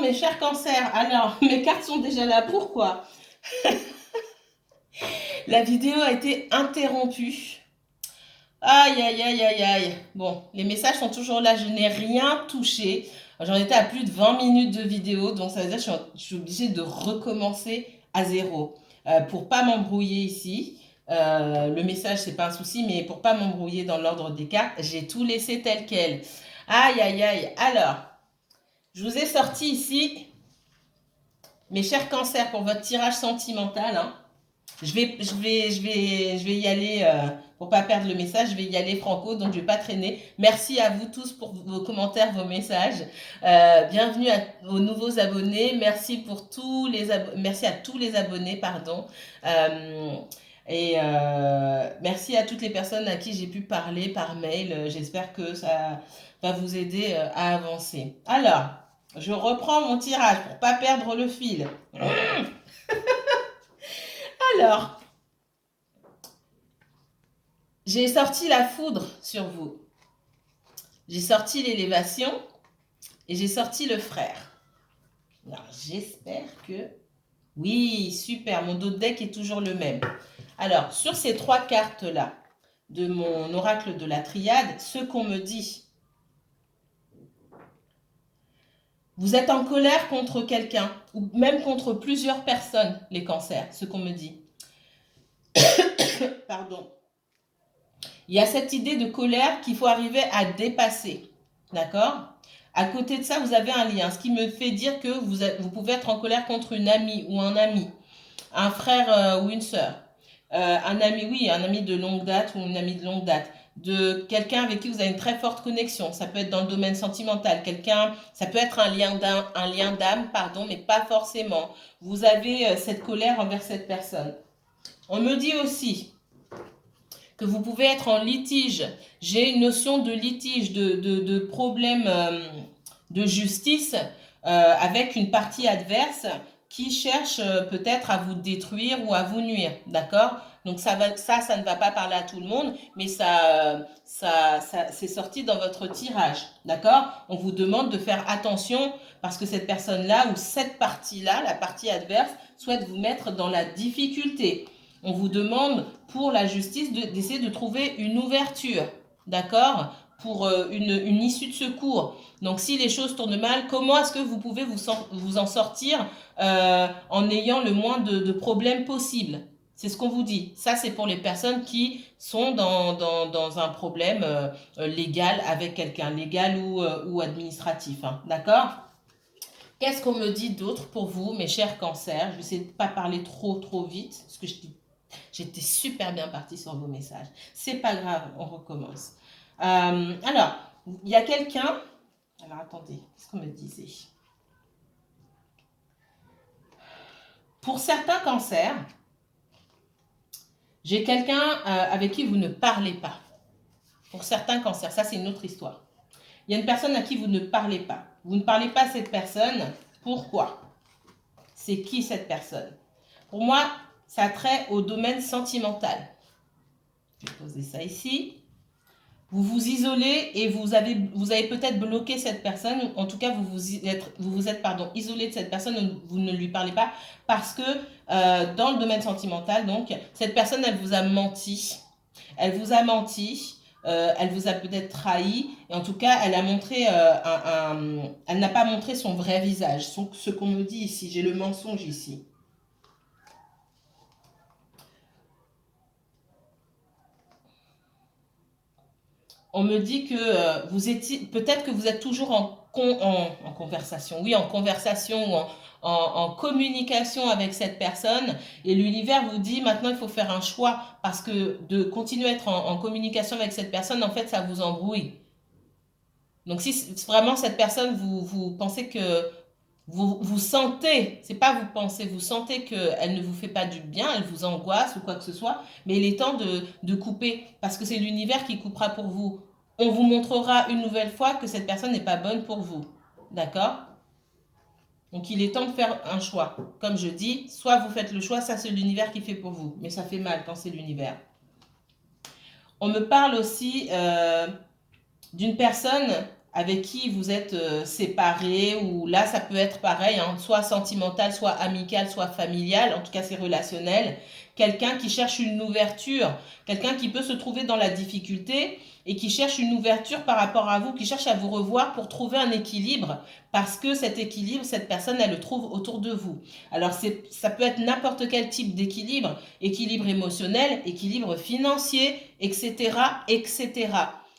mes chers cancers. Alors, mes cartes sont déjà là. Pourquoi? La vidéo a été interrompue. Aïe, aïe, aïe, aïe, aïe. Bon, les messages sont toujours là. Je n'ai rien touché. J'en étais à plus de 20 minutes de vidéo. Donc, ça veut dire que je suis obligée de recommencer à zéro. Pour pas m'embrouiller ici. Le message, c'est pas un souci. Mais pour pas m'embrouiller dans l'ordre des cartes, j'ai tout laissé tel quel. Aïe, aïe, aïe. Alors, je vous ai sorti ici, mes chers cancers, pour votre tirage sentimental. Hein. Je vais y aller, pour pas perdre le message, je vais y aller franco, donc je vais pas traîner. Merci à vous tous pour vos commentaires, vos messages. Bienvenue aux nouveaux abonnés. Merci pour merci à tous les abonnés, pardon. Merci à toutes les personnes à qui j'ai pu parler par mail. J'espère que ça va vous aider à avancer. Alors, je reprends mon tirage pour pas perdre le fil. Alors, j'ai sorti la foudre sur vous. J'ai sorti l'élévation et j'ai sorti le frère. Alors, j'espère que... Oui, super, mon dos de deck est toujours le même. Alors, sur ces trois cartes-là, de mon oracle de la triade, ce qu'on me dit, vous êtes en colère contre quelqu'un, ou même contre plusieurs personnes, les cancers, ce qu'on me dit. Pardon. Il y a cette idée de colère qu'il faut arriver à dépasser. D'accord? À côté de ça, vous avez un lien. Ce qui me fait dire que vous pouvez être en colère contre une amie ou un ami, un frère ou une sœur. Un ami, oui, un ami de longue date ou une amie de longue date. De quelqu'un avec qui vous avez une très forte connexion. Ça peut être dans le domaine sentimental. Ça peut être un lien d'âme, pardon, mais pas forcément. Vous avez cette colère envers cette personne. On me dit aussi que vous pouvez être en litige. J'ai une notion de litige, de problème de justice avec une partie adverse qui cherche peut-être à vous détruire ou à vous nuire, d'accord? Donc ça ne va pas parler à tout le monde, mais c'est sorti dans votre tirage, d'accord? On vous demande de faire attention parce que cette personne-là ou cette partie-là, la partie adverse, souhaite vous mettre dans la difficulté. On vous demande pour la justice d'essayer de trouver une ouverture, d'accord, pour une issue de secours. Donc si les choses tournent mal, comment est-ce que vous pouvez vous en sortir en ayant le moins de problèmes possibles? C'est ce qu'on vous dit. Ça, c'est pour les personnes qui sont dans un problème légal avec quelqu'un, légal ou administratif. Hein, d'accord? Qu'est-ce qu'on me dit d'autre pour vous, mes chers cancers? Je vais essayer de ne pas parler trop vite, parce que j'étais super bien partie sur vos messages. C'est pas grave, on recommence. Alors, il y a quelqu'un... Alors, attendez, qu'est-ce qu'on me disait? Pour certains cancers, j'ai quelqu'un avec qui vous ne parlez pas. Pour certains cancers, ça c'est une autre histoire. Il y a une personne à qui vous ne parlez pas. Vous ne parlez pas à cette personne. Pourquoi? C'est qui cette personne? Pour moi, ça a trait au domaine sentimental. Je vais poser ça ici. Vous vous isolez et vous avez peut-être bloqué cette personne. En tout cas, vous vous êtes isolé de cette personne. Vous ne lui parlez pas parce que dans le domaine sentimental, donc, cette personne, elle vous a menti. Elle vous a menti. Elle vous a peut-être trahi. Et en tout cas, elle a montré elle n'a pas montré son vrai visage. Ce qu'on me dit ici. J'ai le mensonge ici. On me dit que peut-être que vous êtes toujours en conversation, oui, en conversation ou en communication avec cette personne et l'univers vous dit maintenant il faut faire un choix parce que de continuer à être en communication avec cette personne, en fait, ça vous embrouille. Donc si vraiment cette personne, vous pensez que vous sentez, c'est pas vous pensez, vous sentez qu'elle ne vous fait pas du bien, elle vous angoisse ou quoi que ce soit, mais il est temps de couper, parce que c'est l'univers qui coupera pour vous. On vous montrera une nouvelle fois que cette personne n'est pas bonne pour vous. D'accord? Donc il est temps de faire un choix. Comme je dis, soit vous faites le choix, ça c'est l'univers qui fait pour vous, mais ça fait mal quand c'est l'univers. On me parle aussi d'une personne avec qui vous êtes séparés, ou là, ça peut être pareil, hein, soit sentimental, soit amical, soit familial, en tout cas c'est relationnel. Quelqu'un qui cherche une ouverture, quelqu'un qui peut se trouver dans la difficulté et qui cherche une ouverture par rapport à vous, qui cherche à vous revoir pour trouver un équilibre, parce que cet équilibre, cette personne, elle le trouve autour de vous. Alors ça peut être n'importe quel type d'équilibre, équilibre émotionnel, équilibre financier, etc., etc.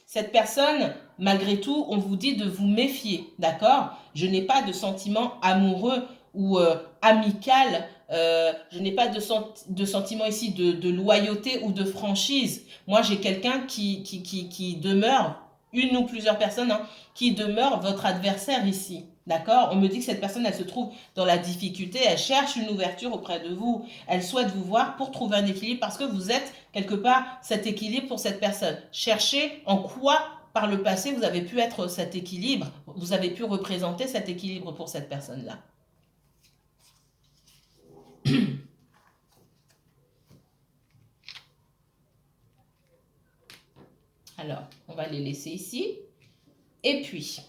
Cette personne, malgré tout, on vous dit de vous méfier, d'accord? Je n'ai pas de sentiment amoureux ou amical, je n'ai pas de sentiment ici de loyauté ou de franchise. Moi, j'ai quelqu'un qui demeure, une ou plusieurs personnes, hein, qui demeure votre adversaire ici. D'accord? On me dit que cette personne, elle se trouve dans la difficulté, elle cherche une ouverture auprès de vous, elle souhaite vous voir pour trouver un équilibre parce que vous êtes quelque part cet équilibre pour cette personne. Cherchez en quoi par le passé vous avez pu être cet équilibre, vous avez pu représenter cet équilibre pour cette personne-là. Alors, on va les laisser ici. Et puis,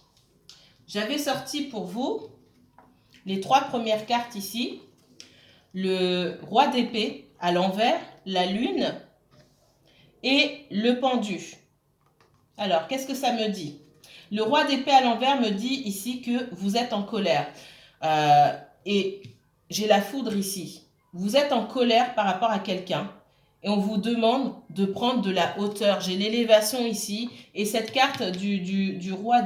j'avais sorti pour vous les 3 premières cartes ici. Le roi d'épée à l'envers, la lune et le pendu. Alors, qu'est-ce que ça me dit? Le roi d'épée à l'envers me dit ici que vous êtes en colère. Et j'ai la foudre ici. Vous êtes en colère par rapport à quelqu'un et on vous demande de prendre de la hauteur. J'ai l'élévation ici et cette carte du roi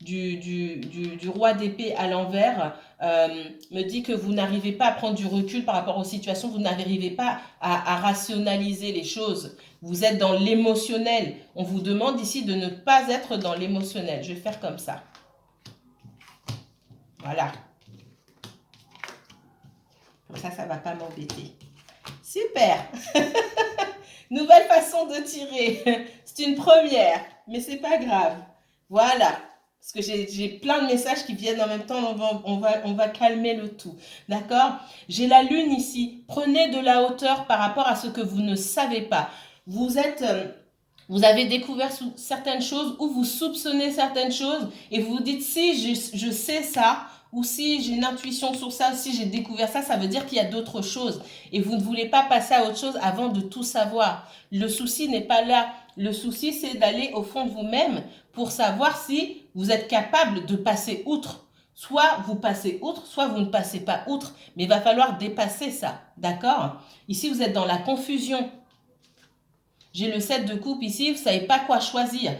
du roi d'épée à l'envers me dit que vous n'arrivez pas à prendre du recul par rapport aux situations, vous n'arrivez pas à rationaliser les choses. Vous êtes dans l'émotionnel. On vous demande ici de ne pas être dans l'émotionnel. Je vais faire comme ça. Voilà. Comme ça ne va pas m'embêter. Super. Nouvelle façon de tirer. C'est une première, mais c'est pas grave. Voilà. Parce que j'ai plein de messages qui viennent en même temps, on va calmer le tout. D'accord? J'ai la lune ici. Prenez de la hauteur par rapport à ce que vous ne savez pas. Vous avez découvert certaines choses ou vous soupçonnez certaines choses et vous vous dites si je sais ça ou si j'ai une intuition sur ça, si j'ai découvert ça, ça veut dire qu'il y a d'autres choses. Et vous ne voulez pas passer à autre chose avant de tout savoir. Le souci n'est pas là. Le souci, c'est d'aller au fond de vous-même pour savoir si vous êtes capable de passer outre. Soit vous passez outre, soit vous ne passez pas outre. Mais il va falloir dépasser ça. D'accord? Ici, vous êtes dans la confusion. J'ai le 7 de coupe ici, vous ne savez pas quoi choisir.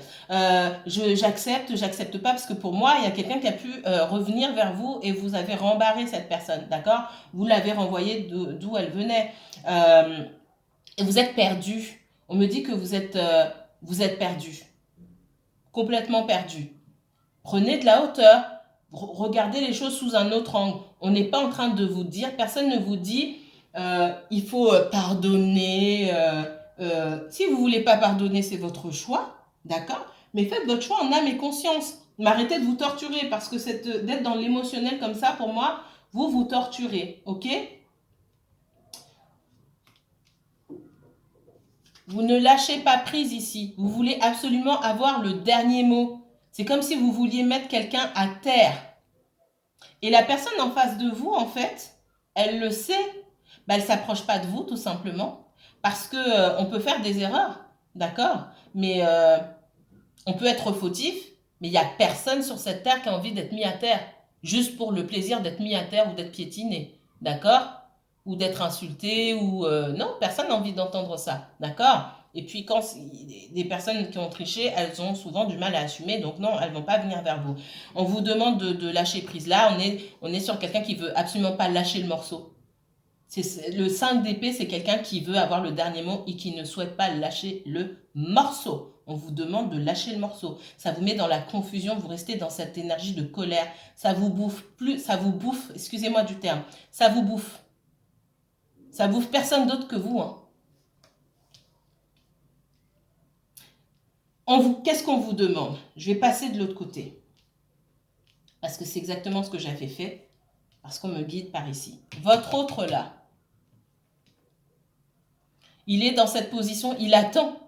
J'accepte pas, parce que pour moi, il y a quelqu'un qui a pu revenir vers vous et vous avez rembarré cette personne, d'accord? Vous l'avez renvoyée d'où elle venait. Et vous êtes perdu. On me dit que vous êtes perdu. Complètement perdu. Prenez de la hauteur. Regardez les choses sous un autre angle. On n'est pas en train de vous dire, personne ne vous dit, il faut pardonner. Si vous ne voulez pas pardonner, c'est votre choix, d'accord? Mais faites votre choix en âme et conscience. Mais arrêtez de vous torturer, parce que d'être dans l'émotionnel comme ça, pour moi, vous vous torturez, ok? Vous ne lâchez pas prise ici. Vous voulez absolument avoir le dernier mot. C'est comme si vous vouliez mettre quelqu'un à terre. Et la personne en face de vous, en fait, elle le sait. Ben, elle ne s'approche pas de vous, tout simplement. Parce qu'on peut faire des erreurs, d'accord? Mais on peut être fautif, mais il n'y a personne sur cette terre qui a envie d'être mis à terre. Juste pour le plaisir d'être mis à terre ou d'être piétiné, d'accord? Ou d'être insulté, ou... non, personne n'a envie d'entendre ça, d'accord? Et puis quand des personnes qui ont triché, elles ont souvent du mal à assumer, donc non, elles ne vont pas venir vers vous. On vous demande de lâcher prise. Là, on est sur quelqu'un qui veut absolument pas lâcher le morceau. Le 5 d'épée, c'est quelqu'un qui veut avoir le dernier mot et qui ne souhaite pas lâcher le morceau. On vous demande de lâcher le morceau. Ça vous met dans la confusion, vous restez dans cette énergie de colère. Ça vous bouffe excusez-moi du terme, ça vous bouffe. Ça bouffe personne d'autre que vous, hein. Qu'est-ce qu'on vous demande? Je vais passer de l'autre côté. Parce que c'est exactement ce que j'avais fait. Parce qu'on me guide par ici. Votre autre là. Il est dans cette position, il attend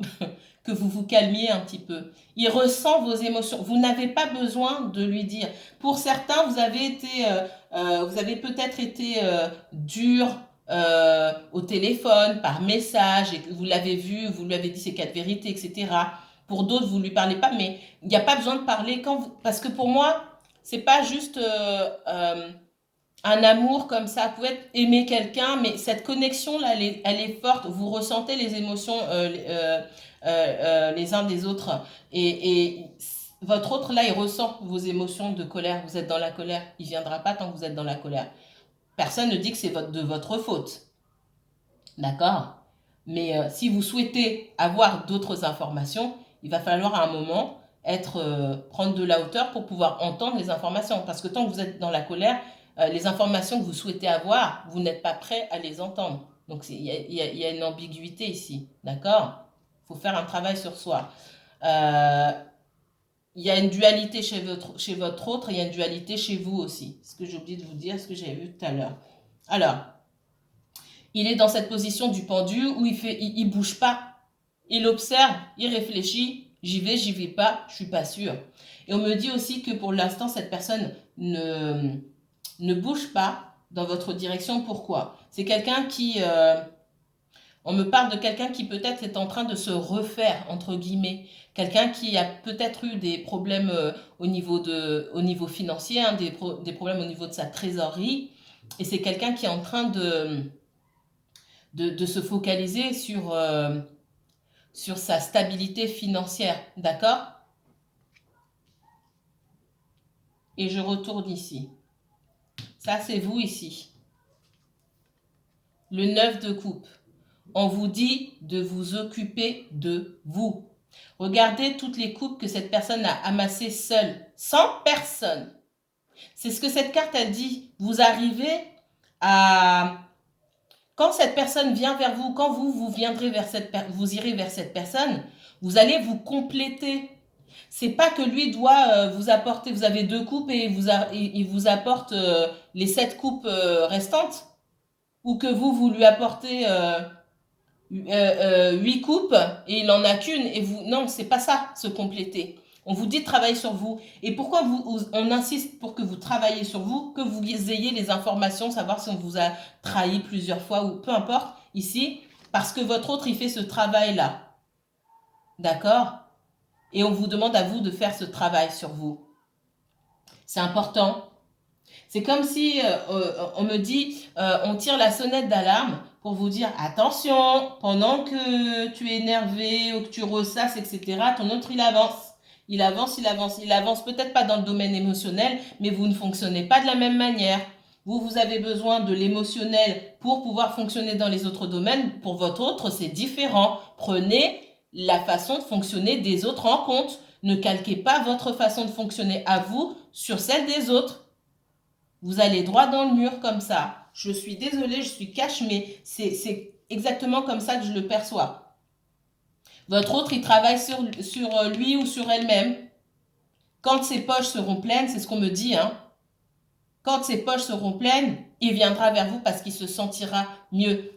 que vous vous calmiez un petit peu. Il ressent vos émotions. Vous n'avez pas besoin de lui dire. Pour certains, vous avez peut-être été dur au téléphone, par message, et que vous l'avez vu, vous lui avez dit ses 4 vérités, etc. Pour d'autres, vous lui parlez pas, mais il n'y a pas besoin de parler parce que pour moi, c'est pas juste un amour comme ça. Vous pouvez aimer quelqu'un, mais cette connexion-là, elle est forte. Vous ressentez les émotions les uns des autres. Et votre autre, là, il ressent vos émotions de colère. Vous êtes dans la colère. Il ne viendra pas tant que vous êtes dans la colère. Personne ne dit que c'est de votre faute. D'accord? Mais si vous souhaitez avoir d'autres informations, il va falloir à un moment prendre de la hauteur pour pouvoir entendre les informations. Parce que tant que vous êtes dans la colère, les informations que vous souhaitez avoir, vous n'êtes pas prêt à les entendre. Donc il y a une ambiguïté ici. D'accord? Il faut faire un travail sur soi. Il y a une dualité chez votre autre, il y a une dualité chez vous aussi. Ce que j'ai oublié de vous dire, ce que j'avais vu tout à l'heure. Alors, il est dans cette position du pendu où il bouge pas. Il observe, il réfléchit, j'y vais pas, je suis pas sûre. Et on me dit aussi que pour l'instant, cette personne ne bouge pas dans votre direction. Pourquoi? C'est quelqu'un qui... on me parle de quelqu'un qui peut-être est en train de se refaire, entre guillemets. Quelqu'un qui a peut-être eu des problèmes au niveau financier, hein, des problèmes au niveau de sa trésorerie. Et c'est quelqu'un qui est en train de se focaliser sur sa stabilité financière. D'accord? Et je retourne ici. Ça, c'est vous ici. Le 9 de coupe. On vous dit de vous occuper de vous. Regardez toutes les coupes que cette personne a amassées seule, sans personne. C'est ce que cette carte, elle dit. Vous arrivez à... Quand cette personne vient vers vous, quand vous viendrez vous irez vers cette personne, vous allez vous compléter. C'est pas que lui doit vous apporter, vous avez 2 coupes et il vous apporte les 7 coupes restantes, ou que vous lui apportez 8 coupes et il n'en a qu'une et vous... Non, c'est pas ça, se compléter. On vous dit de travailler sur vous. Et pourquoi on insiste pour que vous travaillez sur vous, que vous ayez les informations, savoir si on vous a trahi plusieurs fois ou peu importe, ici, parce que votre autre, il fait ce travail-là. D'accord? Et on vous demande à vous de faire ce travail sur vous. C'est important. C'est comme si on me dit, on tire la sonnette d'alarme pour vous dire, attention, pendant que tu es énervé ou que tu ressasses, etc., ton autre, il avance. Il avance, il avance. Il avance peut-être pas dans le domaine émotionnel, mais vous ne fonctionnez pas de la même manière. Vous avez besoin de l'émotionnel pour pouvoir fonctionner dans les autres domaines. Pour votre autre, c'est différent. Prenez la façon de fonctionner des autres en compte. Ne calquez pas votre façon de fonctionner à vous sur celle des autres. Vous allez droit dans le mur comme ça. Je suis désolée, je suis cash, mais c'est exactement comme ça que je le perçois. Votre autre, il travaille sur lui ou sur elle-même. Quand ses poches seront pleines, c'est ce qu'on me dit, hein. Quand ses poches seront pleines, il viendra vers vous parce qu'il se sentira mieux.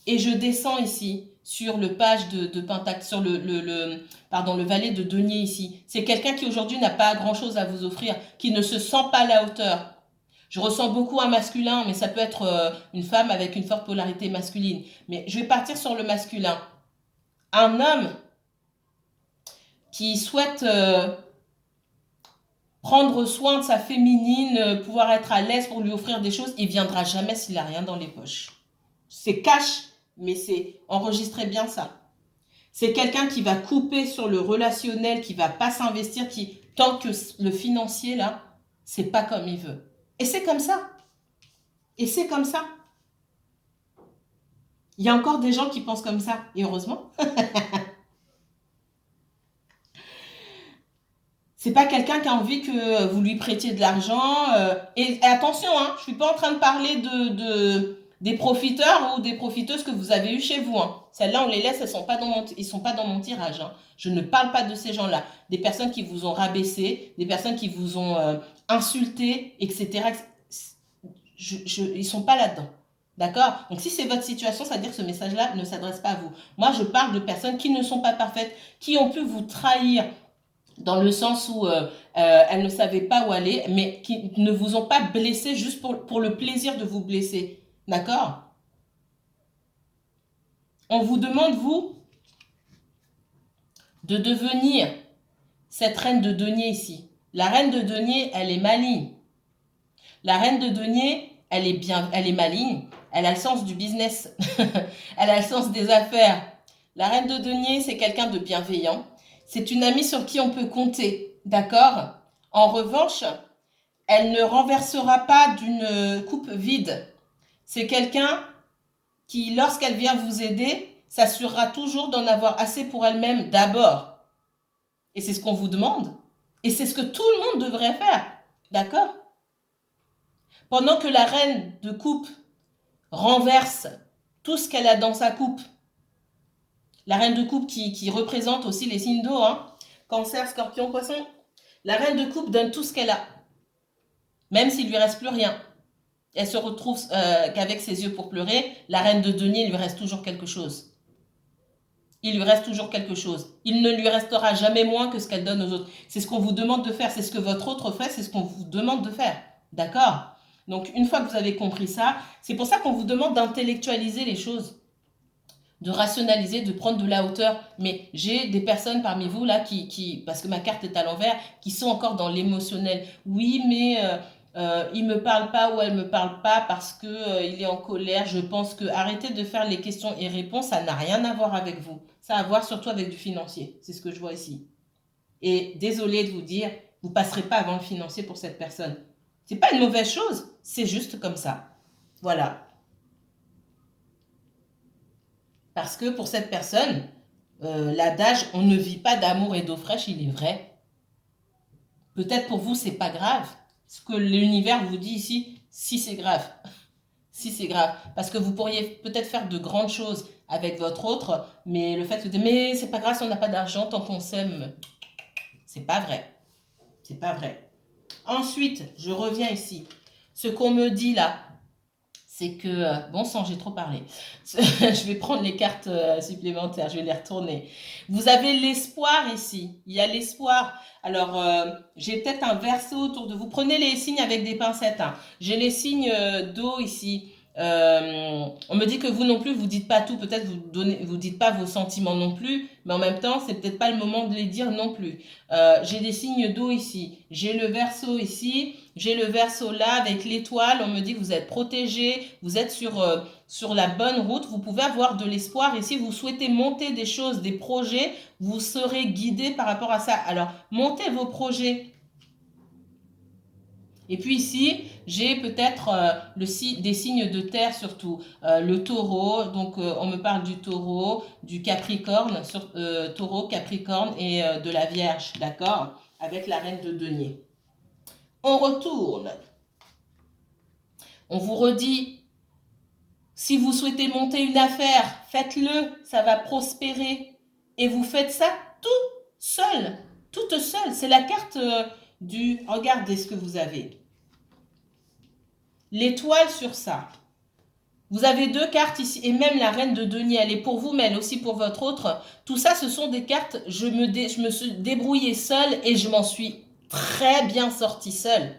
Et je descends ici sur le page de Pentacle, sur le valet de denier ici. C'est quelqu'un qui aujourd'hui n'a pas grand-chose à vous offrir, qui ne se sent pas à la hauteur. Je ressens beaucoup un masculin, mais ça peut être une femme avec une forte polarité masculine. Mais je vais partir sur le masculin. Un homme qui souhaite prendre soin de sa féminine, pouvoir être à l'aise pour lui offrir des choses, il ne viendra jamais s'il n'a rien dans les poches. C'est cash, mais enregistrez bien ça. C'est quelqu'un qui va couper sur le relationnel, qui ne va pas s'investir, tant que le financier, là, c'est pas comme il veut. Et c'est comme ça. Et c'est comme ça. Il y a encore des gens qui pensent comme ça. Et heureusement. C'est pas quelqu'un qui a envie que vous lui prêtiez de l'argent. Et attention, hein, je suis pas en train de parler des profiteurs ou des profiteuses que vous avez eu chez vous. Hein. Celles-là, on les laisse, ils sont pas dans mon tirage. Hein. Je ne parle pas de ces gens-là. Des personnes qui vous ont rabaissé, des personnes qui vous ont insulté, etc. Ils sont pas là-dedans. D'accord? Donc, si c'est votre situation, ça veut dire que ce message-là ne s'adresse pas à vous. Moi, je parle de personnes qui ne sont pas parfaites, qui ont pu vous trahir dans le sens où elles ne savaient pas où aller, mais qui ne vous ont pas blessé juste pour le plaisir de vous blesser. D'accord? On vous demande, vous, de devenir cette reine de denier ici. La reine de denier, elle est maligne. La reine de denier, elle est maligne. Elle a le sens du business. Elle a le sens des affaires. La reine de denier, c'est quelqu'un de bienveillant. C'est une amie sur qui on peut compter. D'accord? En revanche, elle ne renversera pas d'une coupe vide. C'est quelqu'un qui, lorsqu'elle vient vous aider, s'assurera toujours d'en avoir assez pour elle-même d'abord. Et c'est ce qu'on vous demande. Et c'est ce que tout le monde devrait faire. D'accord? Pendant que la reine de coupe renverse tout ce qu'elle a dans sa coupe, la reine de coupe qui représente aussi les signes d'eau, hein, Cancer, Scorpion, Poisson, la reine de coupe donne tout ce qu'elle a, même s'il lui reste plus rien. Elle se retrouve qu'avec ses yeux pour pleurer. La reine de denier, il lui reste toujours quelque chose. Il lui reste toujours quelque chose. Il ne lui restera jamais moins que ce qu'elle donne aux autres. C'est ce qu'on vous demande de faire. C'est ce que votre autre fait. C'est ce qu'on vous demande de faire. D'accord? Donc, une fois que vous avez compris ça, c'est pour ça qu'on vous demande d'intellectualiser les choses, de rationaliser, de prendre de la hauteur. Mais j'ai des personnes parmi vous là parce que ma carte est à l'envers, qui sont encore dans l'émotionnel. Oui, mais il me parle pas ou elle me parle pas parce que il est en colère. Je pense que arrêtez de faire les questions et réponses, ça n'a rien à voir avec vous. Ça a à voir surtout avec du financier. C'est ce que je vois ici. Et désolé de vous dire, vous passerez pas avant le financier pour cette personne. C'est pas une mauvaise chose, c'est juste comme ça. Voilà. Parce que pour cette personne, l'adage on ne vit pas d'amour et d'eau fraîche, il est vrai. Peut-être pour vous, c'est pas grave. Ce que l'univers vous dit ici, si c'est grave. Si c'est grave. Parce que vous pourriez peut-être faire de grandes choses avec votre autre, mais le fait que mais c'est pas grave si on n'a pas d'argent tant qu'on s'aime, c'est pas vrai. C'est pas vrai. Ensuite, je reviens ici. Ce qu'on me dit là, c'est que, bon sang, j'ai trop parlé. Je vais prendre les cartes supplémentaires, je vais les retourner. Vous avez l'espoir ici. Il y a l'espoir. Alors, j'ai peut-être un verso autour de vous. Prenez les signes avec des pincettes, hein. J'ai les signes d'eau ici. On me dit que vous non plus, vous dites pas tout. Peut-être vous dites pas vos sentiments non plus, mais en même temps, c'est peut-être pas le moment de les dire non plus. J'ai des signes d'eau ici. J'ai le verso ici. J'ai le verso là avec l'étoile. On me dit que vous êtes protégé. Vous êtes sur la bonne route. Vous pouvez avoir de l'espoir. Et si vous souhaitez monter des choses, des projets, vous serez guidé par rapport à ça. Alors, montez vos projets. Et puis ici, j'ai peut-être des signes de terre surtout. Le taureau, donc on me parle du taureau, du capricorne, taureau, capricorne et de la vierge, d'accord? Avec la reine de denier. On retourne. On vous redit, si vous souhaitez monter une affaire, faites-le, ça va prospérer. Et vous faites ça tout seul, toute seule. C'est la carte du... Regardez ce que vous avez. L'étoile sur ça. Vous avez deux cartes ici, et même la reine de denier, elle est pour vous, mais elle est aussi pour votre autre. Tout ça, ce sont des cartes, je me suis débrouillée seule et je m'en suis très bien sortie seule.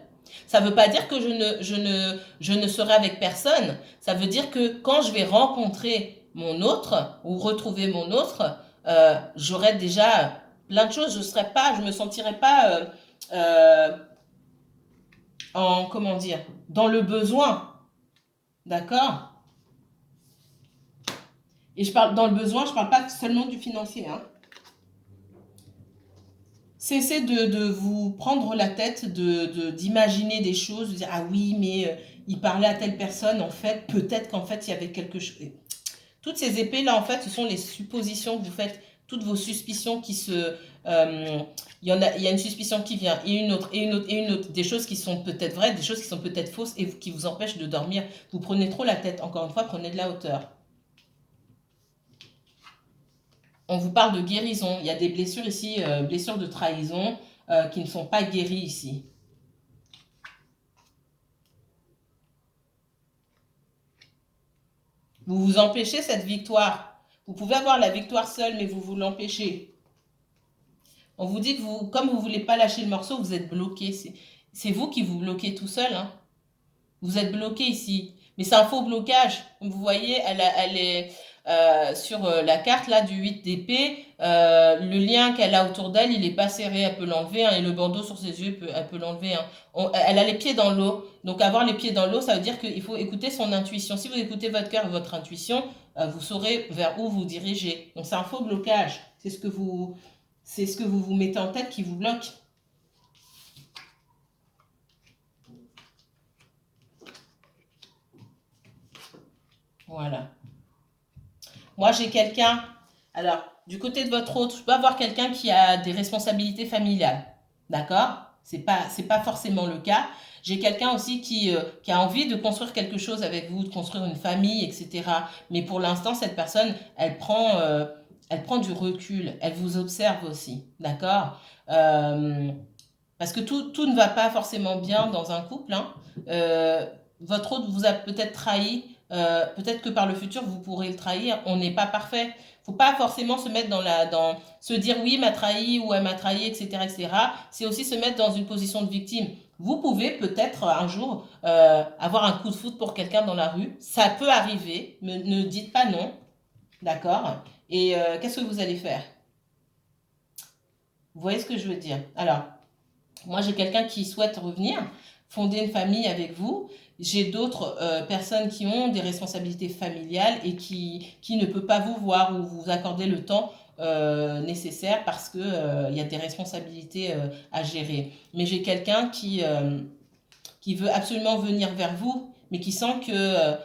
Ça ne veut pas dire que je ne serai avec personne. Ça veut dire que quand je vais rencontrer mon autre ou retrouver mon autre, j'aurai déjà plein de choses. Je me sentirai pas comment dire, dans le besoin. D'accord? Et je parle dans le besoin, je ne parle pas seulement du financier, hein. Cessez de vous prendre la tête, d'imaginer des choses, de dire ah oui, mais il parlait à telle personne, en fait, peut-être qu'en fait il y avait quelque chose. Toutes ces épées-là, en fait, ce sont les suppositions que vous faites, toutes vos suspicions qui se. Il y a une suspicion qui vient, et une autre, et une autre, et une autre. Des choses qui sont peut-être vraies, des choses qui sont peut-être fausses et qui vous empêchent de dormir. Vous prenez trop la tête. Encore une fois, prenez de la hauteur. On vous parle de guérison. Il y a des blessures ici, blessures de trahison, qui ne sont pas guéries ici. Vous vous empêchez cette victoire. Vous pouvez avoir la victoire seule, mais vous vous l'empêchez. On vous dit que vous, comme vous ne voulez pas lâcher le morceau, vous êtes bloqué. C'est vous qui vous bloquez tout seul. Hein. Vous êtes bloqué ici. Mais c'est un faux blocage. Vous voyez, elle est sur la carte là du 8 d'épée. Le lien qu'elle a autour d'elle, il n'est pas serré. Elle peut l'enlever. Hein, et le bandeau sur ses yeux, elle peut l'enlever. Hein. Elle a les pieds dans l'eau. Donc avoir les pieds dans l'eau, ça veut dire qu'il faut écouter son intuition. Si vous écoutez votre cœur et votre intuition, vous saurez vers où vous dirigez. Donc c'est un faux blocage. C'est ce que vous vous mettez en tête qui vous bloque. Voilà. Moi, j'ai quelqu'un. Alors, du côté de votre autre, je peux avoir quelqu'un qui a des responsabilités familiales. D'accord? C'est pas forcément le cas. J'ai quelqu'un aussi qui a envie de construire quelque chose avec vous, de construire une famille, etc. Mais pour l'instant, cette personne, elle prend du recul. Elle vous observe aussi. D'accord? Parce que tout ne va pas forcément bien dans un couple. Hein. Votre autre vous a peut-être trahi. Peut-être que par le futur, vous pourrez le trahir. On n'est pas parfait. Il ne faut pas forcément se mettre dans se dire oui, m'a trahi ou elle m'a trahi, etc., etc. C'est aussi se mettre dans une position de victime. Vous pouvez peut-être un jour avoir un coup de foudre pour quelqu'un dans la rue. Ça peut arriver. Ne dites pas non. D'accord? Et qu'est-ce que vous allez faire? Vous voyez ce que je veux dire? Alors, moi, j'ai quelqu'un qui souhaite revenir, fonder une famille avec vous. J'ai d'autres personnes qui ont des responsabilités familiales et qui ne peuvent pas vous voir ou vous accorder le temps nécessaire parce que il y a des responsabilités à gérer. Mais j'ai quelqu'un qui veut absolument venir vers vous, mais qui sent que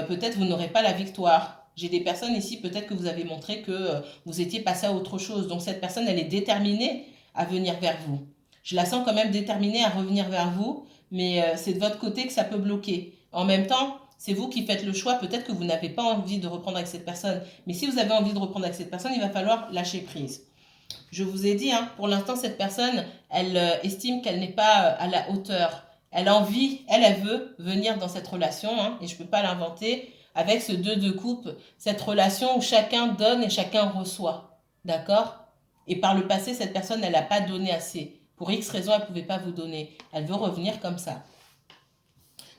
peut-être vous n'aurez pas la victoire. J'ai des personnes ici, peut-être que vous avez montré que vous étiez passé à autre chose. Donc cette personne, elle est déterminée à venir vers vous. Je la sens quand même déterminée à revenir vers vous, mais c'est de votre côté que ça peut bloquer. En même temps, c'est vous qui faites le choix. Peut-être que vous n'avez pas envie de reprendre avec cette personne. Mais si vous avez envie de reprendre avec cette personne, il va falloir lâcher prise. Je vous ai dit, hein, pour l'instant, cette personne, elle estime qu'elle n'est pas à la hauteur. Elle a envie, elle veut venir dans cette relation, hein, et je ne peux pas l'inventer, avec ce 2 de coupe, cette relation où chacun donne et chacun reçoit. D'accord? Et par le passé, cette personne, elle n'a pas donné assez. Pour X raisons, elle ne pouvait pas vous donner. Elle veut revenir comme ça.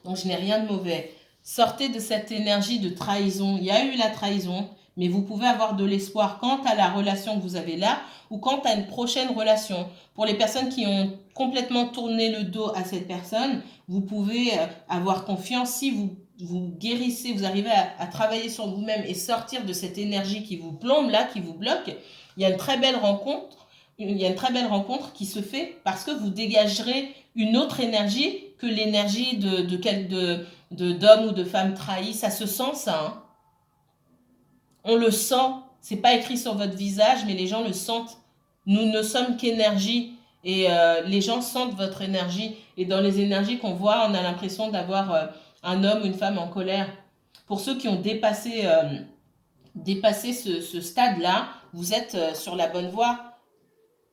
Donc, je n'ai rien de mauvais. Sortez de cette énergie de trahison. Il y a eu la trahison, mais vous pouvez avoir de l'espoir quant à la relation que vous avez là ou quant à une prochaine relation. Pour les personnes qui ont complètement tourné le dos à cette personne, vous pouvez avoir confiance si vous guérissez, vous arrivez à travailler sur vous-même et sortir de cette énergie qui vous plombe là, qui vous bloque. Il y a une très belle rencontre. Il y a une très belle rencontre qui se fait parce que vous dégagerez une autre énergie que l'énergie d'hommes ou de femmes trahis. Ça se sent, ça. Hein. On le sent. C'est pas écrit sur votre visage, mais les gens le sentent. Nous ne sommes qu'énergie. Et les gens sentent votre énergie. Et dans les énergies qu'on voit, on a l'impression d'avoir un homme ou une femme en colère. Pour ceux qui ont dépassé ce stade-là, vous êtes sur la bonne voie.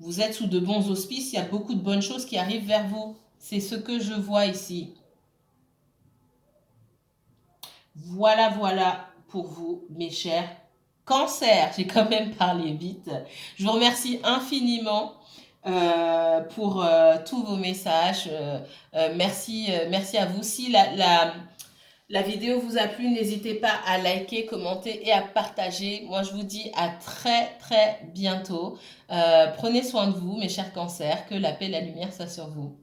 Vous êtes sous de bons auspices. Il y a beaucoup de bonnes choses qui arrivent vers vous. C'est ce que je vois ici. Voilà, voilà pour vous, mes chers cancers. J'ai quand même parlé vite. Je vous remercie infiniment pour tous vos messages. Merci à vous. Si la vidéo vous a plu, n'hésitez pas à liker, commenter et à partager. Moi, je vous dis à très, très bientôt. Prenez soin de vous, mes chers cancers. Que la paix et la lumière soient sur vous.